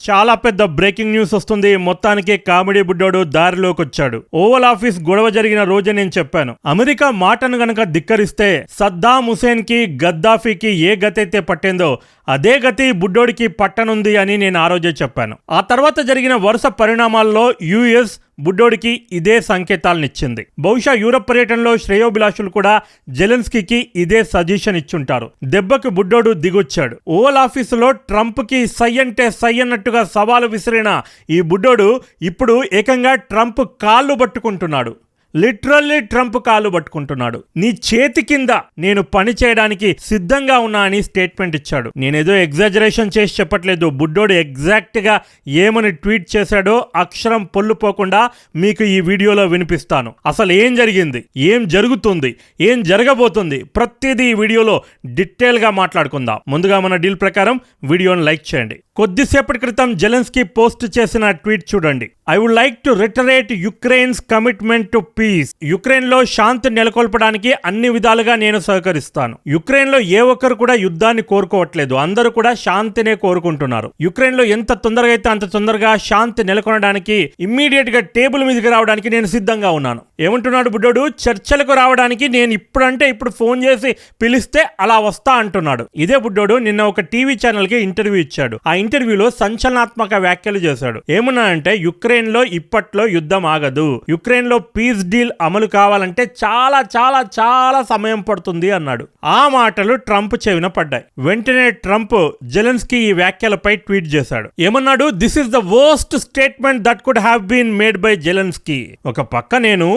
చాలా పెద్ద breaking news వస్తుంది. మొత్తానికి కామెడీ బుడ్డోడు దారిలోకి వచ్చాడు. ఓవల్ ఆఫీస్ గొడవ జరిగిన రోజే నేను చెప్పాను, అమెరికా మాటను గనక ధిక్కరిస్తే సద్దాం హుసేన్ కి గద్దాఫీకి ఏ గతైతే పట్టిందో అదే గతి బుడ్డోడికి పట్టనుంది అని నేను ఆ రోజే చెప్పాను. ఆ తర్వాత జరిగిన వరుస పరిణామాల్లో యుఎస్ బుడ్డోడికి ఇదే సంకేతాలనిచ్చింది. బహుశా యూరప్ పర్యటనలో శ్రేయోభిలాషులు కూడా జెలెన్స్కీకి ఇదే సజెషన్ ఇచ్చుంటారు. దెబ్బకి బుడ్డోడు దిగొచ్చాడు. ఓవల్ ఆఫీసులో ట్రంప్ కి సై అంటే సై అన్నట్టుగా సవాలు విసిరిన ఈ బుడ్డోడు ఇప్పుడు ఏకంగా ట్రంప్ కాళ్ళు పట్టుకుంటున్నాడు. లిటరల్లీ ట్రంప్ కాళ్ళు పట్టుకుంటున్నాడు. నీ చేతి కింద నేను పని చేయడానికి సిద్ధంగా ఉన్నా అని స్టేట్మెంట్ ఇచ్చాడు. నేనేదో ఎగ్జాజరేషన్ చేసి చెప్పట్లేదు. బుడ్డోడు ఎగ్జాక్ట్ గా ఏమని ట్వీట్ చేశాడో అక్షరం పొల్లుపోకుండా మీకు ఈ వీడియోలో వినిపిస్తాను. అసలు ఏం జరిగింది, ఏం జరుగుతుంది, ఏం జరగబోతుంది, ప్రతిదీ ఈ వీడియోలో డీటెయిల్ గా మాట్లాడుకుందాం. ముందుగా మన డీల్ ప్రకారం వీడియోని లైక్ చేయండి. కొద్దిసేపటి క్రితం జెలెన్స్కీ పోస్ట్ చేసిన ట్వీట్ చూడండి. I would like to reiterate Ukraine's commitment to peace. Ukraine లో శాంతి నెలకొల్పడానికి అన్ని విధాలుగా నేను సహకరిస్తాను. యుక్రెయిన్ లో ఏ ఒక్కరు కూడా యుద్ధాన్ని కోరుకోవట్లేదు, అందరూ కూడా శాంతినే కోరుకుంటున్నారు. యుక్రెయిన్ లో ఎంత తొందరగా అయితే అంత తొందరగా శాంతి నెలకొనడానికి ఇమ్మీడియట్ గా టేబుల్ మీదకి రావడానికి నేను సిద్ధంగా ఉన్నాను. ఏమంటున్నాడు బుడ్డోడు? చర్చలకు రావడానికి నేను ఇప్పుడంటే ఇప్పుడు ఫోన్ చేసి పిలిస్తే అలా వస్తా అంటున్నాడు. ఇదే బుడ్డోడు నిన్న ఒక టీవీ ఛానల్ కి ఇంటర్వ్యూ ఇచ్చాడు. ఆ ఇంటర్వ్యూలో సంచలనాత్మక వ్యాఖ్యలు చేశాడు. ఏమన్నా అంటే యుక్రెయిన్ లో ఇప్పట్లో యుద్ధం ఆగదు, యుక్రెయిన్ లో పీస్ డీల్ అమలు కావాలంటే చాలా చాలా చాలా సమయం పడుతుంది అన్నాడు. ఆ మాటలు ట్రంప్ చెవిన పడ్డాయి. వెంటనే ట్రంప్ జెలెన్స్కీ ఈ వ్యాఖ్యలపై ట్వీట్ చేశాడు. ఏమన్నాడు? This is the worst statement that could have been made by Zelensky. ఒక పక్క నేను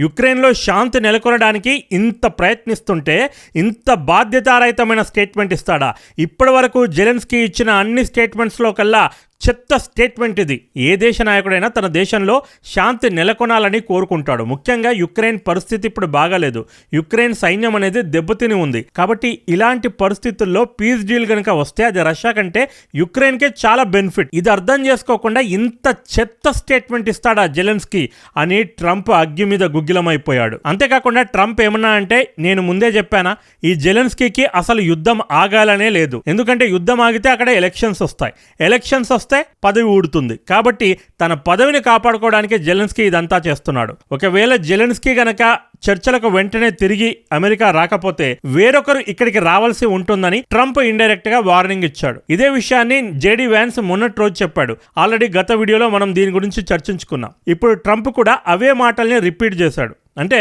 యుక్రెయిన్లో శాంతి నెలకొనడానికి ఇంత ప్రయత్నిస్తుంటే ఇంత బాధ్యతారహితమైన స్టేట్మెంట్ ఇస్తాడా? ఇప్పటి వరకు జెలెన్స్కీ ఇచ్చిన అన్ని స్టేట్మెంట్స్లో కల్లా చెత్త స్టేట్మెంట్ ఇది. ఏ దేశ నాయకుడైనా తన దేశంలో శాంతి నెలకొనాలని కోరుకుంటాడు. ముఖ్యంగా యుక్రెయిన్ పరిస్థితి ఇప్పుడు బాగాలేదు. యుక్రెయిన్ సైన్యం అనేది దెబ్బతిని ఉంది. కాబట్టి ఇలాంటి పరిస్థితుల్లో పీస్ డీల్ కనుక వస్తే అది రష్యా కంటే యుక్రెయిన్కే చాలా బెనిఫిట్. ఇది అర్థం చేసుకోకుండా ఇంత చెత్త స్టేట్మెంట్ ఇస్తాడా జెలెన్స్కీ అని ట్రంప్ అగ్గి మీద గుగ్గిలమైపోయాడు. అంతేకాకుండా ట్రంప్ ఏమన్నా అంటే, నేను ముందే చెప్పానా, ఈ జెలెన్స్కీకి అసలు యుద్ధం ఆగాలనే లేదు. ఎందుకంటే యుద్ధం ఆగితే అక్కడ ఎలక్షన్స్ వస్తాయి, ఎలక్షన్స్ వస్తే పదవి ఊడుతుంది. కాబట్టి తన పదవిని కాపాడుకోవడానికి జెలెన్స్కీ ఇదంతా చేస్తున్నాడు. ఒకవేళ జెలెన్స్కీ గనక చర్చలకు వెంటనే తిరిగి అమెరికా రాకపోతే వేరొకరు ఇక్కడికి రావాల్సి ఉంటుందని ట్రంప్ ఇండైరెక్ట్ గా వార్నింగ్ ఇచ్చాడు. ఇదే విషయాన్ని జేడీ వ్యాన్స్ మొన్నటి రోజు చెప్పాడు. ఆల్రెడీ గత వీడియోలో మనం దీని గురించి చర్చించుకున్నాం. ఇప్పుడు ట్రంప్ కూడా అవే మాటల్ని రిపీట్ చేశాడు. అంటే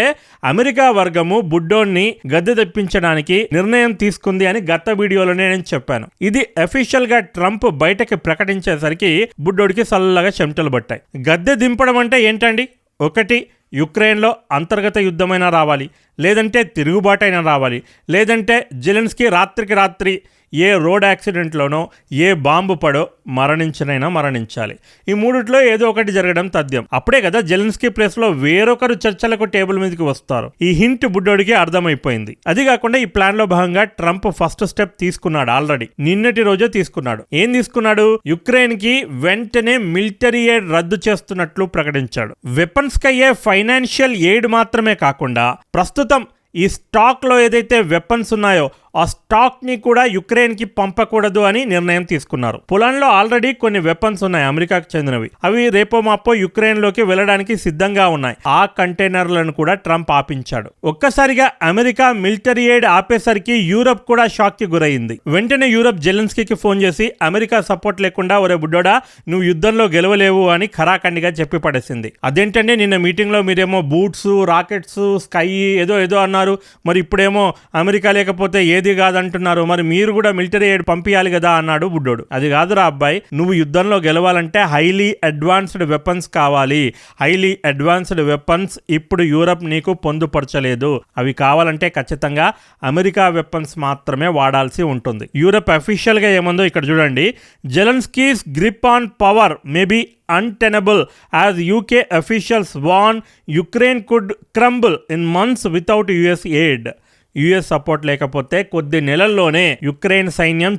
అమెరికా వర్గము బుడ్డోన్ని గద్దె తెప్పించడానికి నిర్ణయం తీసుకుంది అని గత వీడియోలోనే నేను చెప్పాను. ఇది అఫీషియల్ గా ట్రంప్ బయటకి ప్రకటించేసరికి బుడ్డోడికి చల్లగా చెమటలు పట్టాయి. గద్దె దింపడం అంటే ఏంటండి? ఒకటి, యుక్రెయిన్లో అంతర్గత యుద్ధమైనా రావాలి, లేదంటే తిరుగుబాటైనా రావాలి, లేదంటే జెలెన్స్కీ రాత్రికి రాత్రి ఏ రోడ్ యాక్సిడెంట్లోనో ఏ బాంబు పడో మరణించినైనా మరణించాలి. ఈ మూడిట్లో ఏదో ఒకటి జరగడం తథ్యం. అప్పుడే కదా జెలెన్స్కీ ప్లేస్ లో వేరొకరు చర్చలకు టేబుల్ మీదకి వస్తారు. ఈ హింట్ బుడ్డోడికి అర్థమైపోయింది. అది కాకుండా ఈ ప్లాన్ లో భాగంగా ట్రంప్ ఫస్ట్ స్టెప్ తీసుకున్నాడు. ఆల్రెడీ నిన్నటి రోజే తీసుకున్నాడు. ఏం తీసుకున్నాడు? యుక్రెయిన్ కి వెంటనే మిలిటరీ ఎయిడ్ రద్దు చేస్తున్నట్లు ప్రకటించాడు. వెపన్స్ కి అయ్యే ఫైనాన్షియల్ ఎయిడ్ మాత్రమే కాకుండా ప్రస్తుతం ఈ స్టాక్ లో ఏదైతే వెపన్స్ ఉన్నాయో ఆ స్టాక్ ని కూడా యుక్రెయిన్ కి పంపకూడదు అని నిర్ణయం తీసుకున్నారు. పొలాన్లో ఆల్రెడీ కొన్ని వెపన్స్ ఉన్నాయి అమెరికాకు చెందినవి. అవి రేపో మాపో యుక్రెయిన్ లోకి వెళ్ళడానికి సిద్ధంగా ఉన్నాయి. ఆ కంటైనర్లను కూడా ట్రంప్ ఆపించాడు. ఒక్కసారిగా అమెరికా మిలిటరీ ఎయిడ్ ఆపేసరికి యూరప్ కూడా షాక్ కి గురైంది. వెంటనే యూరప్ జెలెన్స్కీకి ఫోన్ చేసి అమెరికా సపోర్ట్ లేకుండా ఒరే బుడ్డోడా నువ్వు యుద్ధంలో గెలవలేవు అని ఖరాఖండిగా చెప్పి పడేసింది. అదేంటంటే నిన్న మీటింగ్ లో మీరేమో బూట్స్, రాకెట్స్, స్కై ఏదో ఏదో అన్నారు, మరి ఇప్పుడేమో అమెరికా లేకపోతే ఏది కాదంటున్నారు, మరి మీరు కూడా మిలిటరీ ఎయిడ్ పంపించాలి కదా అన్నాడు బుడ్డోడు. అది కాదురా అబ్బాయి, నువ్వు యుద్ధంలో గెలవాలంటే హైలీ అడ్వాన్స్డ్ వెపన్స్ కావాలి. హైలీ అడ్వాన్స్డ్ వెపన్స్ ఇప్పుడు యూరప్ నీకు పొందుపరచలేదు. అవి కావాలంటే ఖచ్చితంగా అమెరికా వెపన్స్ మాత్రమే వాడాల్సి ఉంటుంది. యూరప్ అఫీషియల్ గా ఏముందో ఇక్కడ చూడండి. Zelensky's grip on power may be untenable as UK officials warn Ukraine could crumble in months without US aid. US support లేకపోతే కొద్ది నెలల్లోనే యుక్రెయిన్ సైన్యం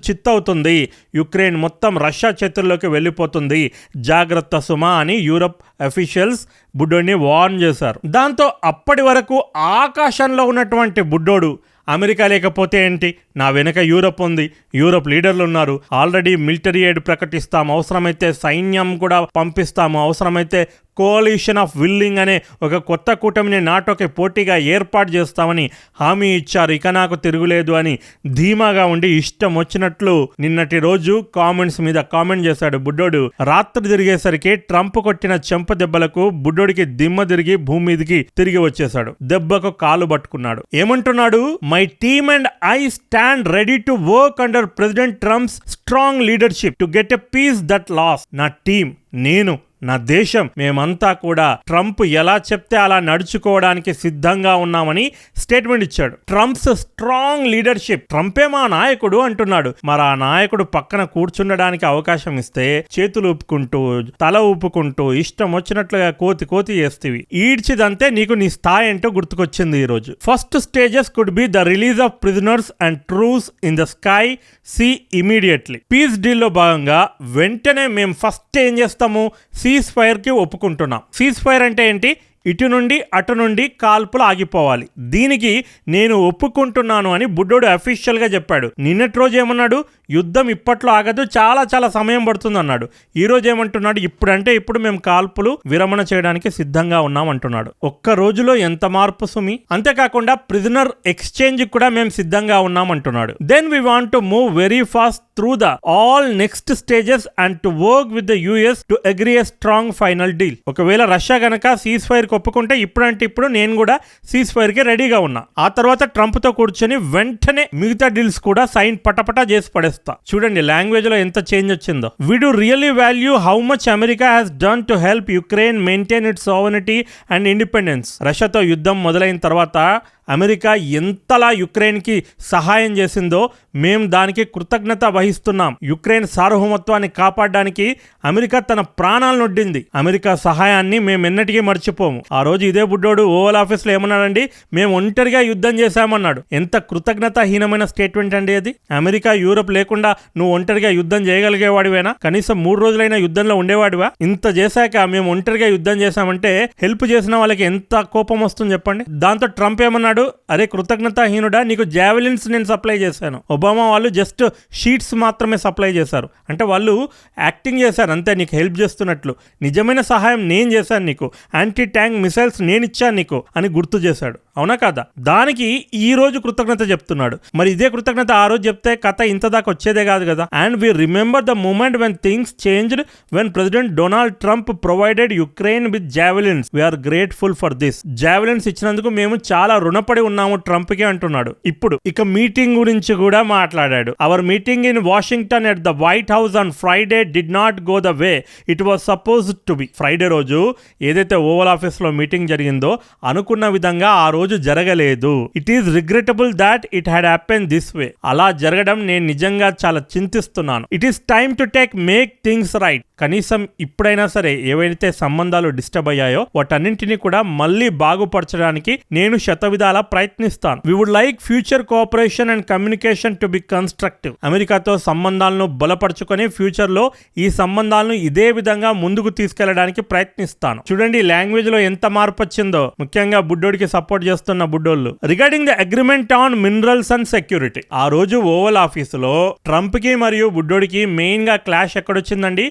చిత్తవుతుంది, యుక్రెయిన్ మొత్తం రష్యా చేతుల్లోకి వెళ్ళిపోతుంది, జాగ్రత్త సుమా అని యూరప్ అఫీషియల్స్ బుడ్డోడిని వార్న్ చేశారు. దాంతో అప్పటి వరకు ఆకాశంలో ఉన్నటువంటి బుడ్డోడు అమెరికా లేకపోతే ఏంటి, నా వెనక యూరప్ ఉంది, యూరప్ లీడర్లు ఉన్నారు, ఆల్రెడీ మిలిటరీ ఎయిడ్ ప్రకటిస్తాం, అవసరమైతే సైన్యం కూడా పంపిస్తాము, అవసరమైతే కోalition ఆఫ్ విల్లింగ్ అనే ఒక కొత్త కూటమిని నాటోకి పోటీగా ఏర్పాటు చేస్తామని హామీ ఇచ్చారు. ఇక నాకు తిరుగులేదు అని ధీమాగా ఉండి ఇష్టం వచ్చినట్లు నిన్నటి రోజు కామెంట్స్ మీద కామెంట్ చేశాడు బుడ్డోడు. రాత్రి తిరిగేసరికి ట్రంప్ కొట్టిన చెంప దెబ్బలకు బుడ్డోడికి దిమ్మ తిరిగి భూమి మీదకి తిరిగి వచ్చేశాడు. దెబ్బకు కాలు పట్టుకున్నాడు. ఏమంటున్నాడు? My team and I stand ready to work under President Trump's strong leadership to get a peace that lasts. నా టీం, నేను, నా దేశం, మేమంతా కూడా ట్రంప్ ఎలా చెప్తే అలా నడుచుకోవడానికి సిద్ధంగా ఉన్నామని స్టేట్మెంట్ ఇచ్చాడు. Trump's strong leadership. ట్రంపే మా నాయకుడు అంటున్నాడు. మరి ఆ నాయకుడు పక్కన కూర్చుండడానికి అవకాశం ఇస్తే చేతులు ఊపుకుంటూ, తల ఊపుకుంటూ, ఇష్టం వచ్చినట్లుగా కోతి చేస్తేవి. ఈడ్చిదంతే నీకు నీ స్థాయి ఏంటో గుర్తుకొచ్చింది ఈ రోజు. First stages could be the release of prisoners and truce in the sky sea immediately. Peace deal లో భాగంగా వెంటనే మేము ఫస్ట్ ఏం చేస్తాము, సీజ్ ఫైర్ కి ఒప్పుకుంటున్నాం. సీజ్ ఫైర్ అంటే ఏంటి? ఇటు నుండి అటు నుండి కాల్పులు ఆగిపోవాలి. దీనికి నేను ఒప్పుకుంటున్నాను అని బుడ్డోడు అఫీషియల్ గా చెప్పాడు. నిన్నటి రోజు ఏమన్నాడు? యుద్ధం ఇప్పట్లో ఆగదు, చాలా సమయం పడుతుంది అన్నాడు. ఈ రోజు ఏమంటున్నాడు? ఇప్పుడంటే ఇప్పుడు మేము కాల్పులు విరమణ చేయడానికి సిద్ధంగా ఉన్నాం అంటున్నాడు. ఒక్క రోజులో ఎంత మార్పు సుమి! అంతేకాకుండా ప్రిజనర్ ఎక్స్చేంజ్ కూడా మేము సిద్ధంగా ఉన్నాం అంటున్నాడు. Then we want to move very fast through the all next stages and to work with the US to agree a strong final deal. ఒకవేళ రష్యా గనక సీజ్ ఫైర్ ఒప్పుకుంటే ఇప్పుడంటే ఇప్పుడు నేను కూడా సీజ్ ఫైర్ కి రెడీగా ఉన్నా. ఆ తర్వాత ట్రంప్ తో కూర్చొని వెంటనే మిగతా డీల్స్ కూడా సైన్ పటపటా చేసి పడేస్తా. చూడండి లాంగ్వేజ్ లో ఎంత చేంజ్ వచ్చిందో. We do really value how much America has done to help Ukraine maintain its sovereignty and independence. రష్యాతో యుద్ధం మొదలైన తర్వాత అమెరికా ఎంతలా యుక్రెయిన్కి సహాయం చేసిందో మేము దానికి కృతజ్ఞత వహిస్తున్నాం. యుక్రెయిన్ సార్వభౌమత్వాన్ని కాపాడడానికి అమెరికా తన ప్రాణాలను ఒడ్డింది. అమెరికా సహాయాన్ని మేము ఎన్నటికీ మర్చిపోము. ఆ రోజు ఇదే బుడ్డోడు ఓవల్ ఆఫీస్ లో ఏమన్నాడండి? మేము ఒంటరిగా యుద్ధం చేశామన్నాడు. ఎంత కృతజ్ఞతాహీనమైన స్టేట్మెంట్ అండి అది. అమెరికా యూరప్ లేకుండా నువ్వు ఒంటరిగా యుద్ధం చేయగలిగేవాడివేనా? కనీసం 3 రోజులైనా యుద్ధంలో ఉండేవాడివా? ఇంత చేశాక మేము ఒంటరిగా యుద్ధం చేశామంటే హెల్ప్ చేసిన వాళ్ళకి ఎంత కోపం వస్తుంది చెప్పండి. దాంతో ట్రంప్ ఏమన్నాడు? అరే కృతజ్ఞతాహీనుడా, నీకు జావెలిన్స్ నేను సప్లై చేశాను. ఒబామా వాళ్ళు జస్ట్ షీట్స్ మాత్రమే సప్లై చేశారు. అంటే వాళ్ళు యాక్టింగ్ చేశారు అంతే, నీకు హెల్ప్ చేస్తున్నట్లు. నిజమైన సహాయం నేను చేశాను నీకు, యాంటీ ట్యాంక్ మిసైల్స్ నేను ఇచ్చాను నీకు అని గుర్తు చేశాడు. అవునా కాదా? దానికి ఈ రోజు కృతజ్ఞత చెప్తున్నాడు. మరి ఇదే కృతజ్ఞత ఆ రోజు చెప్తే కథ ఇంత దాకా వచ్చేదే కాదు కదా. And we remember the moment when things changed when President Donald Trump provided Ukraine with Javelins. We are grateful for this. Javelins ఇచ్చినందుకు మేము చాలా రుణపడి ఉన్నాము ట్రంప్ కి అంటున్నాడు. ఇప్పుడు ఇక మీటింగ్ గురించి కూడా మాట్లాడాడు. Our meeting in Washington at the White House on Friday did not go the way it was supposed to be. Friday రోజు ఏదైతే ఓవల్ ఆఫీస్ లో మీటింగ్ జరిగిందో అనుకున్న విధంగా ఆ రోజు జరగలేదు. It is regrettable that it had happen this way. అలా జరగడం నేను నిజంగా చాలా చింతిస్తున్నాను. It is time to make things right. కనీసం ఇప్పుడైనా సరే ఏవైతే సంబంధాలు డిస్టర్బ్ అయ్యాయో వాటన్నింటినీ కూడా మళ్ళీ బాగుపరచడానికి నేను శతవిధాలా ప్రయత్నిస్తాను. We would like future cooperation and communication to be constructive. అమెరికాతో సంబంధాలను బలపరుచుకొని ఫ్యూచర్ లో ఈ సంబంధాలను ఇదే విధంగా ముందుకు తీసుకెళ్లడానికి ప్రయత్నిస్తాను. చూడండి లాంగ్వేజ్ లో ఎంత మార్పు వచ్చిందో, ముఖ్యంగా బుడ్డోడికి సపోర్ట్ చేస్తున్న బుడ్డోళ్ళు. Regarding the agreement on minerals and security. ఆ రోజు ఓవల్ ఆఫీసులో ట్రంప్ కి మరియు బుడ్డోడికి మెయిన్ గా క్లాష్ ఎక్కడొచ్చిందండి?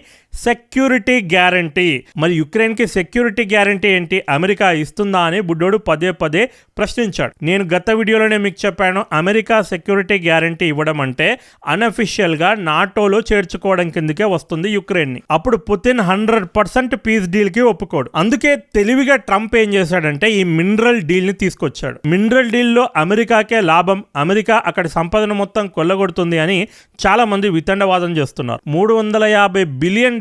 Security guarantee. మరి యుక్రెయిన్ కి సెక్యూరిటీ గ్యారంటీ ఏంటి? అమెరికా ఇస్తుందా అని బుడ్డోడు పదే ప్రశ్నించాడు. నేను గత వీడియోలోనే మీకు చెప్పాను, అమెరికా సెక్యూరిటీ గ్యారంటీ ఇవ్వడం అంటే అన్అఫిషియల్ గా నాటోలో చేర్చుకోవడం కిందకే వస్తుంది యుక్రెయిన్ ని. అప్పుడు పుతిన్ 100% పీస్ డీల్ కి ఒప్పుకోడు. అందుకే తెలివిగా ట్రంప్ ఏం చేశాడంటే ఈ మినరల్ డీల్ ని తీసుకొచ్చాడు. మినరల్ డీల్ లో అమెరికాకే లాభం, అమెరికా అక్కడి సంపదను మొత్తం కొల్లగొడుతుంది అని చాలా మంది వితండవాదం చేస్తున్నారు. $350 బిలియన్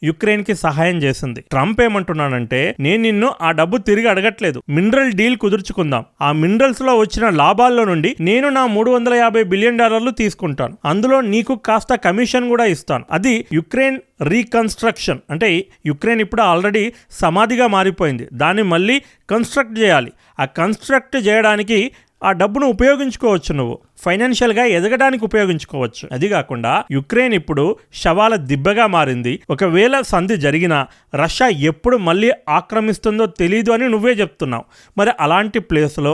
యుక్రెయిన్ కి సహాయం చేసింది. ట్రంప్ ఏమంటున్నాడంటే నేను నిన్ను ఆ డబ్బు తిరిగి అడగట్లేదు, మినరల్ డీల్ కుదుర్చుకుందాం, ఆ మినరల్స్ లో వచ్చిన లాభాల్లో నుండి నేను నా $350 బిలియన్ తీసుకుంటాను, అందులో నీకు కాస్త కమిషన్ కూడా ఇస్తాను. అది యుక్రెయిన్ రీకన్స్ట్రక్షన్. అంటే యుక్రెయిన్ ఇప్పుడు ఆల్రెడీ సమాధిగా మారిపోయింది, దాన్ని మళ్ళీ కన్స్ట్రక్ట్ చేయాలి. ఆ కన్స్ట్రక్ట్ చేయడానికి ఆ డబ్బును ఉపయోగించుకోవచ్చు, నువ్వు ఫైనాన్షియల్గా ఎదగడానికి ఉపయోగించుకోవచ్చు. అది కాకుండా యుక్రెయిన్ ఇప్పుడు శవాల దిబ్బగా మారింది. ఒకవేళ సంధి జరిగినా రష్యా ఎప్పుడు మళ్ళీ ఆక్రమిస్తుందో తెలీదు అని నువ్వే చెప్తున్నావు. మరి అలాంటి ప్లేస్లో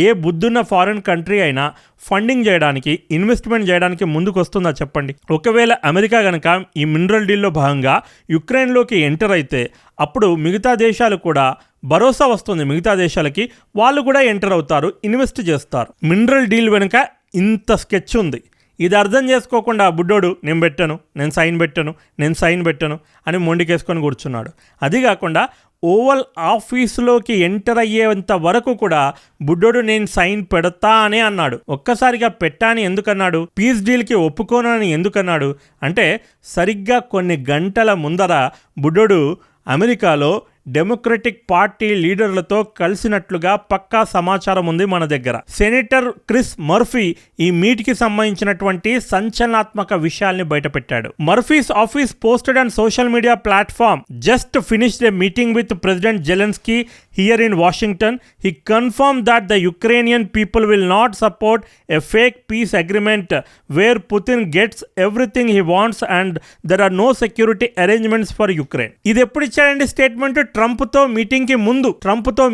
ఏ బుద్ధున్న ఫారిన్ కంట్రీ అయినా ఫండింగ్ చేయడానికి, ఇన్వెస్ట్మెంట్ చేయడానికి ముందుకు వస్తుందా చెప్పండి? ఒకవేళ అమెరికా కనుక ఈ మినరల్ డీల్లో భాగంగా యుక్రెయిన్లోకి ఎంటర్ అయితే అప్పుడు మిగతా దేశాలు కూడా భరోసా వస్తుంది, మిగతా దేశాలకి వాళ్ళు కూడా ఎంటర్ అవుతారు, ఇన్వెస్ట్ చేస్తారు. మినరల్ డీల్ వెనుక ఇంత స్కెచ్ ఉంది. ఇది అర్థం చేసుకోకుండా బుడ్డోడు నేను సైన్ పెట్టను అని మొండికేసుకొని కూర్చున్నాడు. అది కాకుండా ఓవల్ ఆఫీసులోకి ఎంటర్ అయ్యేంత వరకు కూడా బుడ్డోడు నేను సైన్ పెడతా అనే అన్నాడు. ఒక్కసారిగా పెట్టా అని ఎందుకన్నాడు? పీస్ డీల్కి ఒప్పుకోను అని ఎందుకన్నాడు అంటే సరిగ్గా కొన్ని గంటల ముందర బుడ్డోడు అమెరికాలో డెమోక్రటిక్ పార్టీ లీడర్లతో కలిసినట్లుగా పక్కా సమాచారం ఉంది మన దగ్గర. సెనేటర్ క్రిస్ మర్ఫీ ఈ మీట్కి సంబంధించినటువంటి సంచలనాత్మక విషయాల్ని బయటపెట్టాడు. Murphy's office posted on social media platform just finished a meeting with President Zelensky here in Washington. He confirmed that the Ukrainian people will not support a fake peace agreement where Putin gets everything he wants and there are no security arrangements for Ukraine. ఇది ఎప్పుడు ఇచ్చాడండి statement? ట్రంప్తో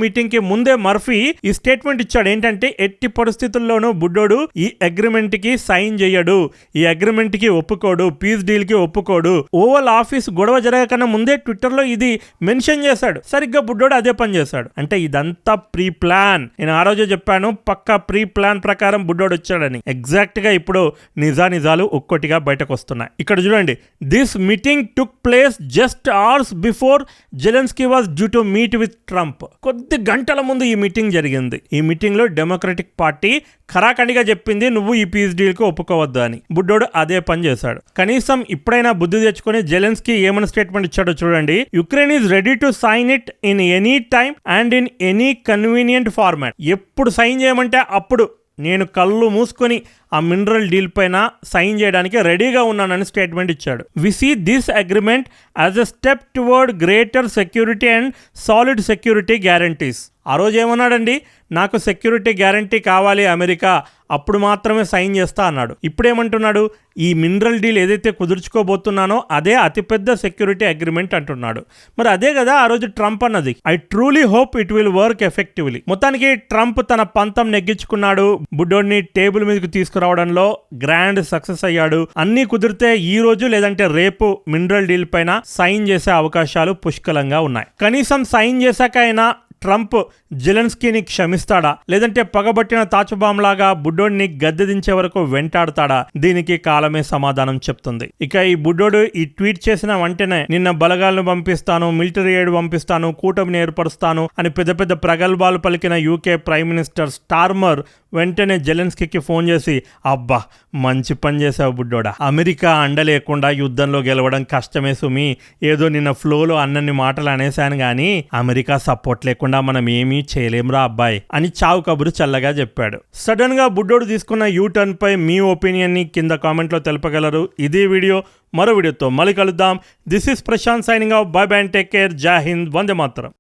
మీటింగ్కి ముందే Murphy ఈ statement ఇచ్చాడు. ఏంటంటే ఎట్టి పరిస్థితుల్లోనూ బుడ్డోడు ఈ అగ్రిమెంట్ కి సైన్ చేయడు, ఈ అగ్రిమెంట్ కి ఒప్పుకోడు, పీస్ డీల్ కి ఒప్పుకోడు. ఓవల్ ఆఫీస్ గొడవ జరగకన్నా ముందే ట్విట్టర్ లో ఇది మెన్షన్ చేశాడు. సరిగ్గా బుడ్డోడు అదే పని చేశాడు. అంటే ఇదంతా ప్రీ ప్లాన్. నేను ఆ రోజే చెప్పాను, పక్కా ప్రీ ప్లాన్ ప్రకారం బుడ్డోడు వచ్చాడని. ఎగ్జాక్ట్ గా ఇప్పుడు నిజాలు ఒక్కొక్కటిగా బయటకు వస్తున్నాయి. ఇక్కడ చూడండి, this meeting took place just hours before Zelensky was due to meet with Trump. కొద్ది గంటల ముందు ఈ మీటింగ్ జరిగింది. ఈ మీటింగ్ లో డెమోక్రటిక్ పార్టీ ఖరాఖండిగా చెప్పింది నువ్వు ఈ పీస్ డీల్ కు ఒప్పుకోవద్దు అని. బుడ్డోడు అదే పని చేశాడు. కనీసం ఇప్పుడైనా బుద్ధి తెచ్చుకొని జెలెన్స్కీ ఏమైనా స్టేట్మెంట్ ఇచ్చాడో చూడండి. Ukraine is ready to sign it in any time and in any convenient format. ఎప్పుడు సైన్ చేయమంటే అప్పుడు నేను కళ్ళు మూసుకొని ఆ మినరల్ డీల్ పైన సైన్ చేయడానికి రెడీగా ఉన్నానని స్టేట్మెంట్ ఇచ్చాడు. We see this agreement as a step toward greater security and solid security guarantees. ఆ రోజు ఏమన్నాడండి? నాకు సెక్యూరిటీ గ్యారంటీ కావాలి అమెరికా, అప్పుడు మాత్రమే సైన్ చేస్తా అన్నాడు. ఇప్పుడేమంటున్నాడు? ఈ మినరల్ డీల్ ఏదైతే కుదుర్చుకోబోతున్నానో అదే అతిపెద్ద సెక్యూరిటీ అగ్రిమెంట్ అంటున్నాడు. మరి అదే కదా ఆ రోజు ట్రంప్ అన్నది. I truly hope it will work effectively. మొత్తానికి ట్రంప్ తన పంతం నెగ్గించుకున్నాడు. బుడ్డోడిని టేబుల్ మీదకి తీసుకురావడంలో గ్రాండ్ సక్సెస్ అయ్యాడు. అన్ని కుదిరితే ఈ రోజు లేదంటే రేపు మినరల్ డీల్ పైన సైన్ చేసే అవకాశాలు పుష్కలంగా ఉన్నాయి. కనీసం సైన్ చేశాక అయినా ట్రంప్ జెలెన్స్కీని క్షమిస్తాడా, లేదంటే పగబట్టిన తాచుబాంలాగా బుడ్డోడిని గద్దె దించే వరకు వెంటాడతాడా? దీనికి కాలమే సమాధానం చెప్తుంది. ఇక ఈ బుడ్డోడు ఈ ట్వీట్ చేసిన వెంటనే నిన్న బలగాలను పంపిస్తాను, మిలిటరీ ఎయిడ్ పంపిస్తాను, కూటమిని ఏర్పరుస్తాను అని పెద్ద పెద్ద ప్రగల్భాలు పలికిన యూకే ప్రైమ్ మినిస్టర్ స్టార్మర్ వెంటనే జెలెన్స్కీకి ఫోన్ చేసి, అబ్బా మంచి పని చేసావు బుడ్డోడా, అమెరికా అండ లేకుండా యుద్ధంలో గెలవడం కష్టమే సుమి, ఏదో నిన్న ఫ్లోలో అన్నన్ని మాటలు అనేశాను కానీ అమెరికా సపోర్ట్ లేకుండా మనం ఏమీ చేయలేంరా అబ్బాయి అని చావు కబురు చల్లగా చెప్పాడు. సడన్ గా బుడ్డోడు తీసుకున్న యూటర్న్ పై మీ ఒపీనియన్ ని కింద కామెంట్ లో తెలపగలరు. ఇదే వీడియో మరో వీడియోతో మళ్ళీ కలుద్దాం. This is Prashant signing off. Bye bye and take care. Jai Hind. Vande Mataram.